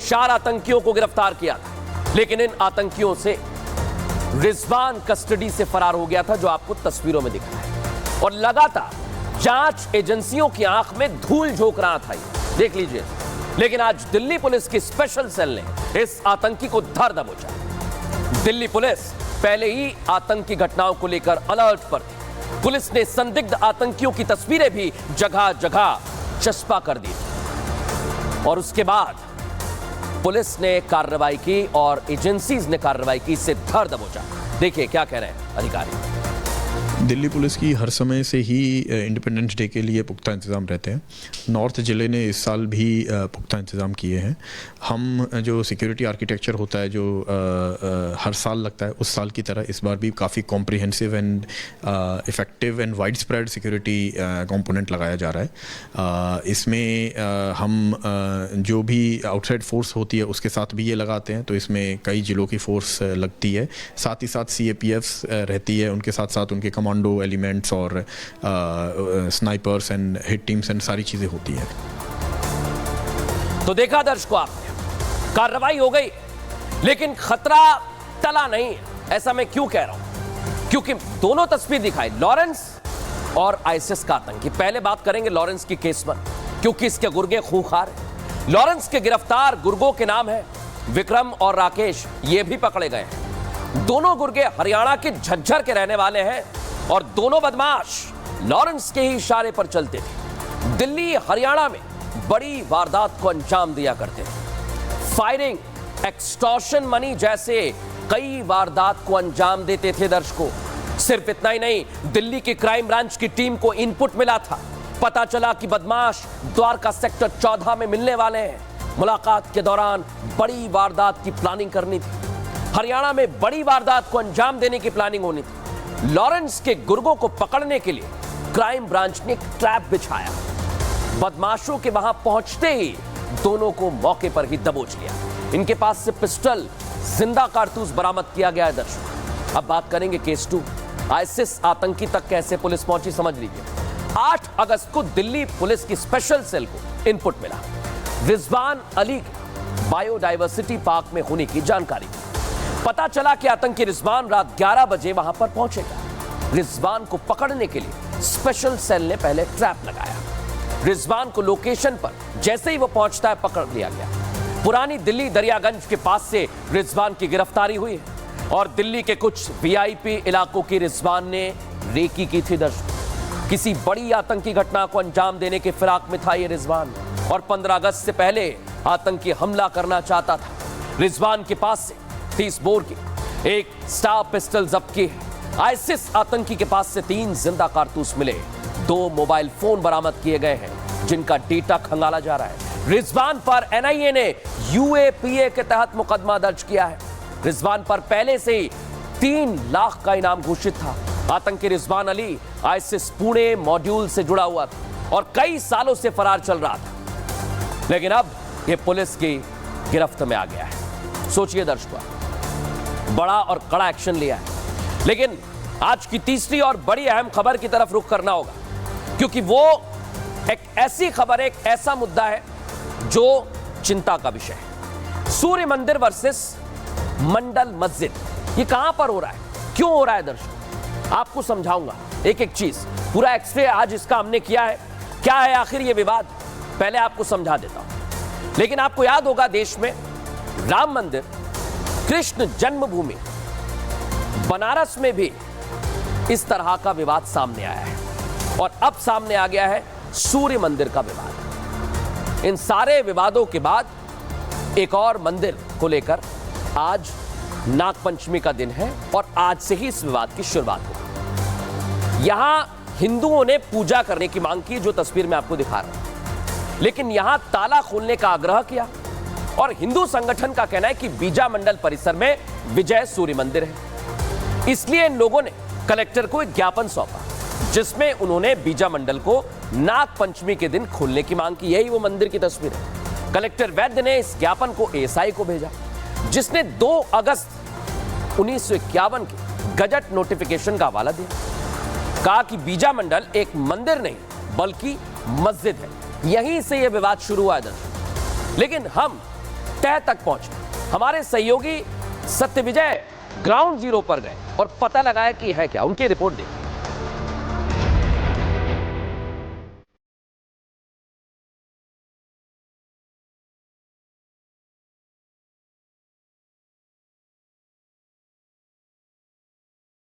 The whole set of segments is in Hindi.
4 आतंकियों को गिरफ्तार किया था, लेकिन इन आतंकियों से रिजवान कस्टडी से फरार हो गया था, जो आपको तस्वीरों में दिख रहा है। और लगातार जांच एजेंसियों की आंख में धूल झोंक रहा था, ये देख लीजिए। लेकिन आज दिल्ली पुलिस की स्पेशल सेल ने इस आतंकी को धर दबोचा। दिल्ली पुलिस पहले ही आतंकी घटनाओं को लेकर अलर्ट पर थी। पुलिस ने संदिग्ध आतंकियों की तस्वीरें भी जगह जगह चस्पा कर दी और उसके बाद पुलिस ने कार्रवाई की और एजेंसीज ने कार्रवाई की, इससे धर दबोचा। देखिए क्या कह रहे हैं अधिकारी। दिल्ली पुलिस की हर समय से ही इंडिपेंडेंस डे के लिए पुख्ता इंतज़ाम रहते हैं। नॉर्थ जिले ने इस साल भी पुख्ता इंतज़ाम किए हैं। हम जो सिक्योरिटी आर्किटेक्चर होता है जो हर साल लगता है, उस साल की तरह इस बार भी काफ़ी comprehensive and effective and wide spread security component लगाया जा रहा है। इसमें हम जो भी आउटसाइड फोर्स होती है उसके साथ भी ये लगाते हैं, तो इसमें कई जिलों की फोर्स लगती है। साथ ही साथ CAPFs रहती है, उनके साथ साथ उनके कमांडो एलिमेंट्स और snipers and hit teams and सारी चीज़ें होती है। तो देखा दर्शकों आपने, कार्रवाई हो गई, लेकिन खतरा टला नहीं। ऐसा मैं क्यों कह रहा हूं? क्योंकि दोनों तस्वीर दिखाई, लॉरेंस और ISIS का आतंकी। पहले बात करेंगे लॉरेंस की केस पर, क्योंकि इसके गुर्गे खूंखार हैं। लॉरेंस के गिरफ्तार गुर्गों के नाम है विक्रम और राकेश, ये भी पकड़े गए हैं। दोनों गुर्गे हरियाणा के झज्जर के रहने वाले हैं और दोनों बदमाश लॉरेंस के ही इशारे पर चलते थे। दिल्ली हरियाणा में बड़ी वारदात को अंजाम दिया करते थे। फायरिंग, एक्सटॉर्शन मनी जैसे कई वारदात को अंजाम देते थे दर्शकों। सिर्फ इतना ही नहीं, दिल्ली की क्राइम ब्रांच की टीम को इनपुट मिला था। पता चला कि बदमाश द्वारका सेक्टर 14 में मिलने वाले हैं। मुलाकात के दौरान बड़ी वारदात की प्लानिंग करनी थी। हरियाणा में बड़ी वारदात को अंजाम देने की प्लानिंग होनी थी। लॉरेंस के गुर्गों को पकड़ने के लिए क्राइम ब्रांच ने एक ट्रैप बिछाया। बदमाशों के वहां पहुंचते ही दोनों को मौके पर ही दबोच लिया। इनके पास से पिस्टल, जिंदा कारतूस बरामद किया गया है दर्शकों। अब बात करेंगे केस 2, ISIS आतंकी तक कैसे पुलिस पहुंची, समझ लीजिए। 8 अगस्त को दिल्ली पुलिस की स्पेशल सेल को इनपुट मिला। रिजवान अली के बायोडायवर्सिटी पार्क में होने की जानकारी। पता चला कि आतंकी रिजवान रात 11 बजे वहां पर पहुंचेगा। रिजवान को पकड़ने के लिए स्पेशल सेल ने पहले ट्रैप लगाया। रिजवान को लोकेशन पर जैसे ही वो पहुंचता है पकड़ लिया गया। पुरानी दिल्ली दरियागंज के पास से रिजवान की गिरफ्तारी हुई है और दिल्ली के कुछ VIP इलाकों की रिजवान ने रेकी की थी दर्शकों। किसी बड़ी आतंकी घटना को अंजाम देने के फिराक में था ये रिजवान और 15 अगस्त से पहले आतंकी हमला करना चाहता था। रिजवान के पास से 30 बोर की एक स्टार पिस्टल जब्त की है। ISIS आतंकी के पास से 3 जिंदा कारतूस मिले। 2 मोबाइल फोन बरामद किए गए हैं जिनका डेटा खंगाला जा रहा है। रिजवान पर NIA ने UAPA के तहत मुकदमा दर्ज किया है। रिजवान पर पहले से ही 3 लाख का इनाम घोषित था। आतंकी रिजवान अली ISIS पुणे मॉड्यूल से जुड़ा हुआ था और कई सालों से फरार चल रहा था, लेकिन अब यह पुलिस की गिरफ्त में आ गया है। सोचिए दर्शकों, बड़ा और कड़ा एक्शन लिया है। लेकिन आज की तीसरी और बड़ी अहम खबर की तरफ रुख करना होगा, क्योंकि वो एक ऐसी खबर, एक ऐसा मुद्दा है जो चिंता का विषय है। सूर्य मंदिर वर्सेस मंडल मस्जिद, ये कहां पर हो रहा है, क्यों हो रहा है दर्शक, आपको समझाऊंगा एक एक चीज। पूरा एक्सरे आज इसका हमने किया है। क्या है आखिर ये विवाद, पहले आपको समझा देता हूं। लेकिन आपको याद होगा, देश में राम मंदिर, कृष्ण जन्मभूमि, बनारस में भी इस तरह का विवाद सामने आया है और अब सामने आ गया है सूर्य मंदिर का विवाद। इन सारे विवादों के बाद एक और मंदिर को लेकर आज नागपंचमी का दिन है और आज से ही इस विवाद की शुरुआत हुई। यहां हिंदुओं ने पूजा करने की मांग की, जो तस्वीर में आपको दिखा रहा हूं, लेकिन यहां ताला खोलने का आग्रह किया और हिंदू संगठन का कहना है कि बीजा मंडल परिसर में विजय सूर्य मंदिर है। इसलिए इन लोगों ने कलेक्टर को एक ज्ञापन सौंपा जिसमें उन्होंने बीजा मंडल को नागपंचमी के दिन खोलने की मांग की। यही वो मंदिर की तस्वीर है। कलेक्टर वैद्य ने इस ज्ञापन को ASI को भेजा, जिसने 2 अगस्त 1951 के गजट नोटिफिकेशन का हवाला दिया। कहा कि बीजा मंडल एक मंदिर नहीं बल्कि मस्जिद है। यहीं से यह विवाद शुरू हुआ है। लेकिन हम तह तक पहुंचे। हमारे सहयोगी सत्यविजय ग्राउंड जीरो पर गए और पता लगाया कि है क्या। उनकी रिपोर्ट देखिए।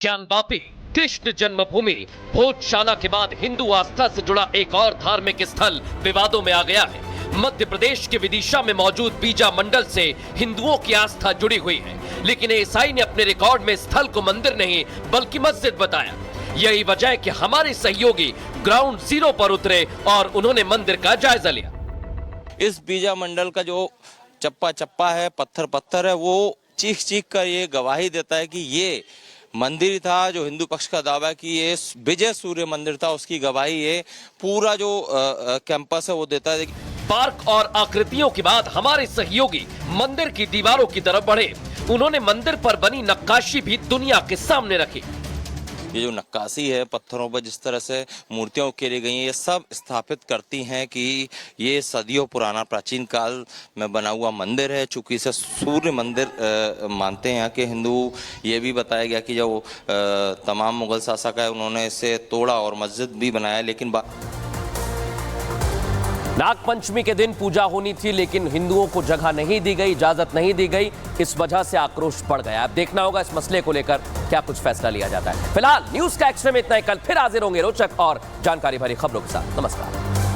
ज्ञानवापी कृष्ण जन्मभूमि भोजशाला के बाद हिंदू आस्था से जुड़ा एक और धार्मिक स्थल विवादों में आ गया है। मध्य प्रदेश के विदिशा में मौजूद बीजा मंडल से हिंदुओं की आस्था जुड़ी हुई है, लेकिन एएसआई ने अपने रिकॉर्ड में स्थल को मंदिर नहीं बल्कि मस्जिद बताया। यही वजह है कि हमारे सहयोगी ग्राउंड जीरो पर उतरे और उन्होंने मंदिर का जायजा लिया। इस बीजा मंडल का जो चप्पा चप्पा है, पत्थर पत्थर है, वो चीख चीख कर ये गवाही देता है कि ये मंदिर था। जो हिंदू पक्ष का दावा है कि ये विजय सूर्य मंदिर था, उसकी गवाही ये पूरा जो कैंपस है वो देता है। पार्क और आकृतियों के बाद हमारे सहयोगी मंदिर की दीवारों की तरफ बढ़े। उन्होंने मंदिर पर बनी नक्काशी भी दुनिया के सामने रखी। ये जो नक्काशी है पत्थरों पर जिस तरह से मूर्तियां उकेरी गई हैं, ये सब स्थापित करती हैं कि ये सदियों पुराना प्राचीन काल में बना हुआ मंदिर है। चूंकि इसे सूर्य मंदिर मानते हैं यहाँ के हिंदू। ये भी बताया गया कि जो तमाम मुगल शासक है उन्होंने इसे तोड़ा और मस्जिद भी बनाया, लेकिन नागपंचमी के दिन पूजा होनी थी, लेकिन हिंदुओं को जगह नहीं दी गई, इजाजत नहीं दी गई। इस वजह से आक्रोश बढ़ गया। अब देखना होगा इस मसले को लेकर क्या कुछ फैसला लिया जाता है। फिलहाल न्यूज का एक्स्ट्रा में इतना ही। कल फिर हाजिर होंगे रोचक और जानकारी भरी खबरों के साथ। नमस्कार।